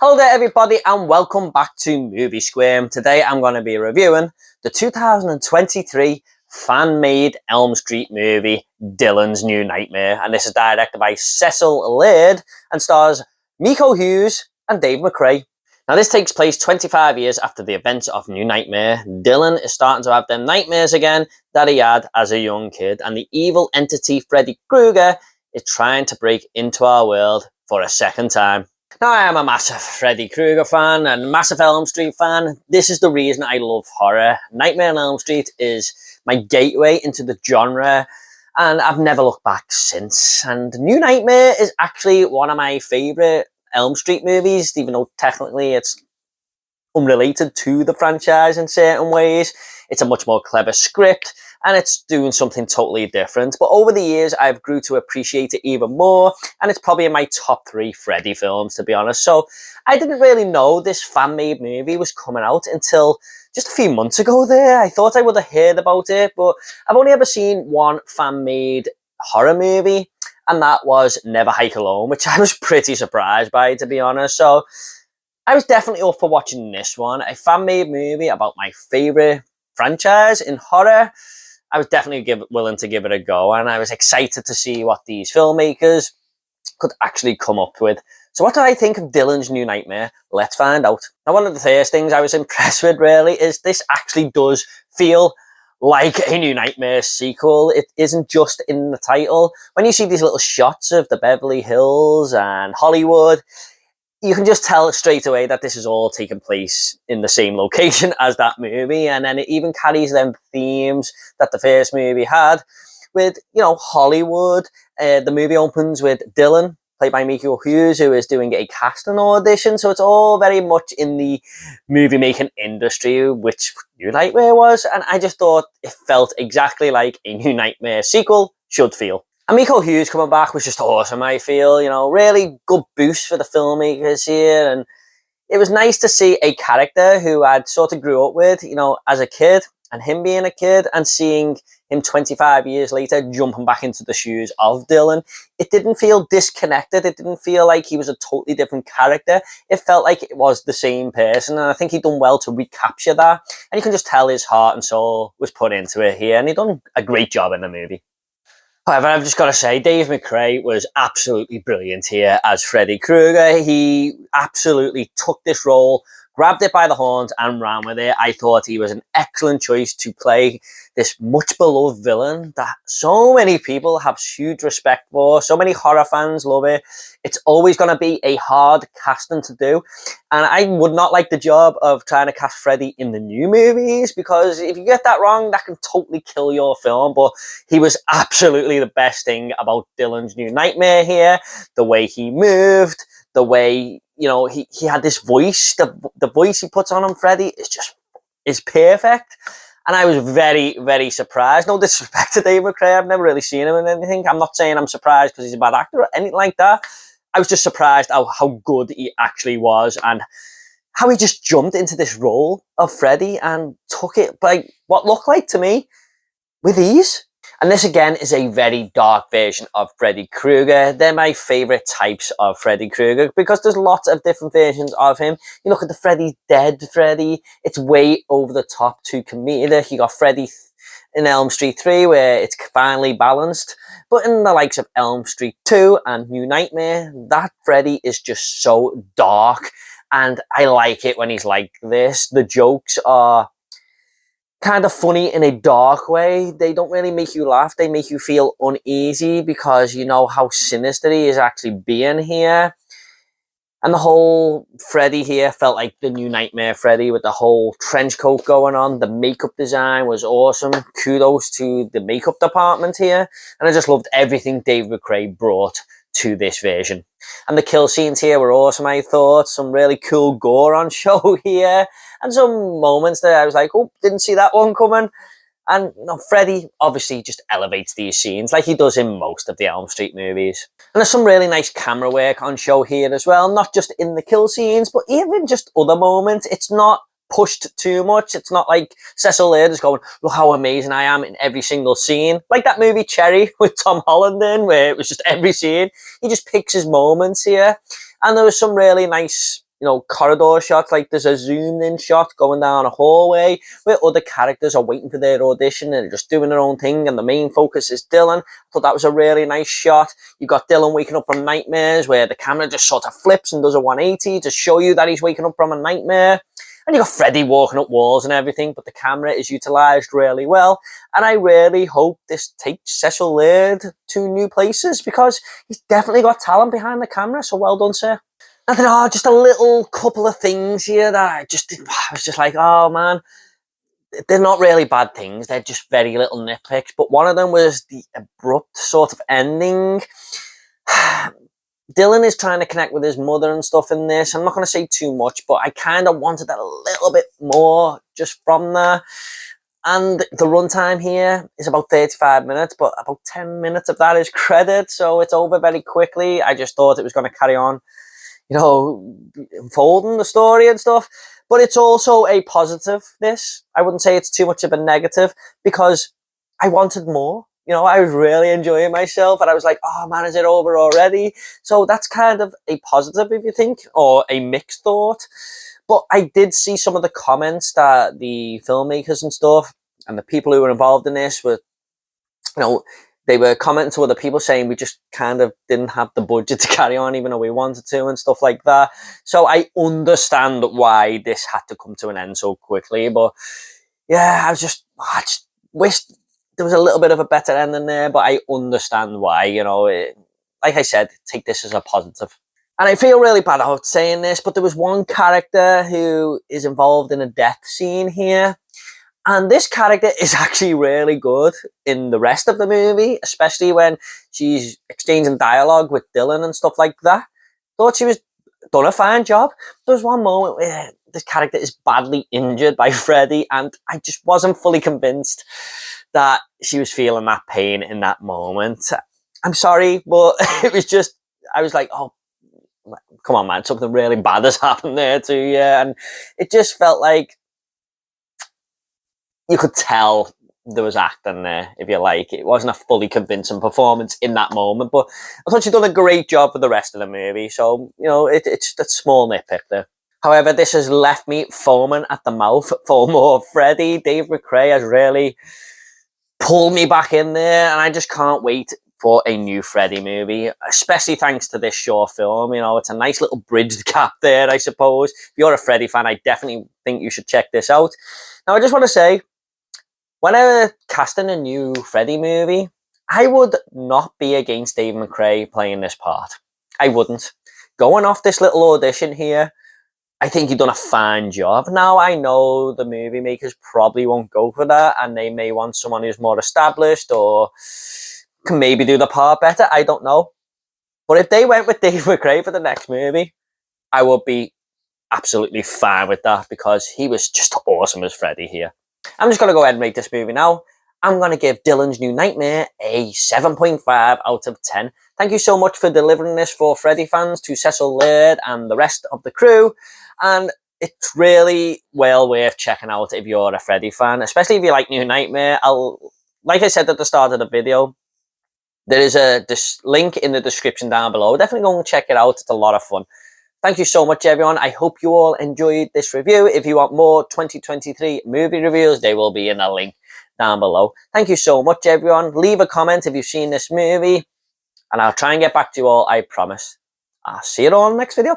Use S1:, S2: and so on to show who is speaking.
S1: Hello there everybody and welcome back to Movie Square. Today I'm going to be reviewing the 2023 fan-made Elm Street movie, Dylan's New Nightmare. And this is directed by Cecil Laird and stars Miko Hughes and Dave McRae. Now this takes place 25 years after the events of New Nightmare. Dylan is starting to have them nightmares again that he had as a young kid, and the evil entity Freddy Krueger is trying to break into our world for a second time. Now, I am a massive Freddy Krueger fan and a massive Elm Street fan. This is the reason I love horror. Nightmare on Elm Street is my gateway into the genre, and I've never looked back since. And New Nightmare is actually one of my favourite Elm Street movies, even though technically it's unrelated to the franchise in certain ways. It's a much more clever script, and it's doing something totally different. But over the years, I've grew to appreciate it even more, and it's probably in my top 3 Freddy films, to be honest. So I didn't really know this fan-made movie was coming out until just a few months ago there. I thought I would have heard about it, but I've only ever seen one fan-made horror movie, and that was Never Hike Alone, which I was pretty surprised by, to be honest. So I was definitely up for watching this one, a fan-made movie about my favourite franchise in horror. I was definitely willing to give it a go, and I was excited to see what these filmmakers could actually come up with. So what do I think of Dylan's New Nightmare? Let's find out. Now, one of the first things I was impressed with, really, is this actually does feel like a New Nightmare sequel. It isn't just in the title. When you see these little shots of the Beverly Hills and Hollywood, you can just tell straight away that this is all taking place in the same location as that movie. And then it even carries them themes that the first movie had with, you know, Hollywood. The movie opens with Dylan, played by Miko Hughes, who is doing a casting audition. So it's all very much in the movie-making industry, which New Nightmare was. And I just thought it felt exactly like a New Nightmare sequel should feel. And Miko Hughes coming back was just awesome, I feel. You know, really good boost for the filmmakers here. And it was nice to see a character who I'd sort of grew up with, you know, as a kid, and him being a kid, and seeing him 25 years later jumping back into the shoes of Dylan. It didn't feel disconnected. It didn't feel like he was a totally different character. It felt like it was the same person, and I think he'd done well to recapture that. And you can just tell his heart and soul was put into it here, and he'd done a great job in the movie. However, I've just got to say, Dave McRae was absolutely brilliant here as Freddy Krueger. He absolutely took this role, grabbed it by the horns and ran with it. I thought he was an excellent choice to play this much beloved villain that so many people have huge respect for. So many horror fans love it. It's always going to be a hard casting to do. And I would not like the job of trying to cast Freddy in the new movies, because if you get that wrong, that can totally kill your film. But he was absolutely the best thing about Dylan's New Nightmare here. The way he moved, the way, you know, he had this voice. The voice he puts on him, Freddy, is perfect. And I was very, very surprised. No disrespect to Dave McRae. I've never really seen him in anything. I'm not saying I'm surprised because he's a bad actor or anything like that. I was just surprised how good he actually was, and how he just jumped into this role of Freddy and took it by what looked like to me with ease. And this again is a very dark version of Freddy Krueger. They're my favourite types of Freddy Krueger because there's lots of different versions of him. You look at the Freddy Dead Freddy, it's way over the top, too comedic. You got Freddy in Elm Street 3 where it's finally balanced. But in the likes of Elm Street 2 and New Nightmare, that Freddy is just so dark. And I like it when he's like this. The jokes are kind of funny in a dark way. They don't really make you laugh. They make you feel uneasy because you know how sinister he is actually being here. And the whole Freddy here felt like the New Nightmare Freddy with the whole trench coat going on. The makeup design was awesome. Kudos to the makeup department here. And I just loved everything Dave McRae brought to this version. And the kill scenes here were awesome, I thought. Some really cool gore on show here. And some moments that I was like, oh, didn't see that one coming. And you know, Freddy obviously just elevates these scenes like he does in most of the Elm Street movies. And there's some really nice camera work on show here as well. Not just in the kill scenes, but even just other moments. It's not pushed too much. It's not like Cecil Laird is going, look how amazing I am in every single scene. Like that movie Cherry with Tom Holland in, where it was just every scene. He just picks his moments here. And there was some really nice corridor shots, like there's a zoomed in shot going down a hallway where other characters are waiting for their audition and just doing their own thing, and the main focus is Dylan. I thought that was a really nice shot. You got Dylan waking up from nightmares where the camera just sort of flips and does a 180 to show you that he's waking up from a nightmare. And you got Freddy walking up walls and everything, but the camera is utilised really well. And I really hope this takes Cecil Laird to new places, because he's definitely got talent behind the camera, so well done, sir. And then, just a little couple of things here that I was just like, oh man, they're not really bad things. They're just very little nitpicks. But one of them was the abrupt sort of ending. Dylan is trying to connect with his mother and stuff in this. I'm not going to say too much, but I kind of wanted that a little bit more just from there. And the runtime here is about 35 minutes, but about 10 minutes of that is credit, so it's over very quickly. I just thought it was going to carry on, unfolding the story and stuff. But it's also a positive, this. I wouldn't say it's too much of a negative, because I wanted more. I was really enjoying myself, and I was like, oh man, is it over already? So that's kind of a positive, if you think, or a mixed thought. But I did see some of the comments that the filmmakers and stuff, and the people who were involved in this were, they were commenting to other people saying we just kind of didn't have the budget to carry on, even though we wanted to, and stuff like that. So I understand why this had to come to an end so quickly. But yeah, I just wish there was a little bit of a better ending there, but I understand why, like I said, take this as a positive. And I feel really bad about saying this, but there was one character who is involved in a death scene here. And this character is actually really good in the rest of the movie, especially when she's exchanging dialogue with Dylan and stuff like that. Thought she was done a fine job. There was one moment where this character is badly injured by Freddy, and I just wasn't fully convinced that she was feeling that pain in that moment. I'm sorry, but it was just, I was like, oh, come on, man, something really bad has happened there to you. And it just felt like you could tell there was acting there, if you like. It wasn't a fully convincing performance in that moment, but I thought she'd done a great job for the rest of the movie. So, it's just a small nitpick there. However, this has left me foaming at the mouth for more Freddy. Dave McRae has really pulled me back in there, and I just can't wait for a new Freddy movie, especially thanks to this short film. It's a nice little bridge gap there, I suppose. If you're a Freddy fan, I definitely think you should check this out. Now, I just want to say, when I was casting a new Freddy movie, I would not be against Dave McRae playing this part. I wouldn't. Going off this little audition here, I think you've done a fine job. Now, I know the movie makers probably won't go for that, and they may want someone who's more established or can maybe do the part better. I don't know. But if they went with Dave McRae for the next movie, I would be absolutely fine with that, because he was just awesome as Freddy here. I'm just going to go ahead and rate this movie now. I'm going to give Dylan's New Nightmare a 7.5 out of 10. Thank you so much for delivering this for Freddy fans, to Cecil Laird and the rest of the crew. And it's really well worth checking out if you're a Freddy fan, especially if you like New Nightmare. Like I said at the start of the video, there is this link in the description down below. Definitely go and check it out. It's a lot of fun. Thank you so much, everyone. I hope you all enjoyed this review. If you want more 2023 movie reviews, they will be in a link down below. Thank you so much, everyone. Leave a comment if you've seen this movie, and I'll try and get back to you all, I promise. I'll see you all in the next video.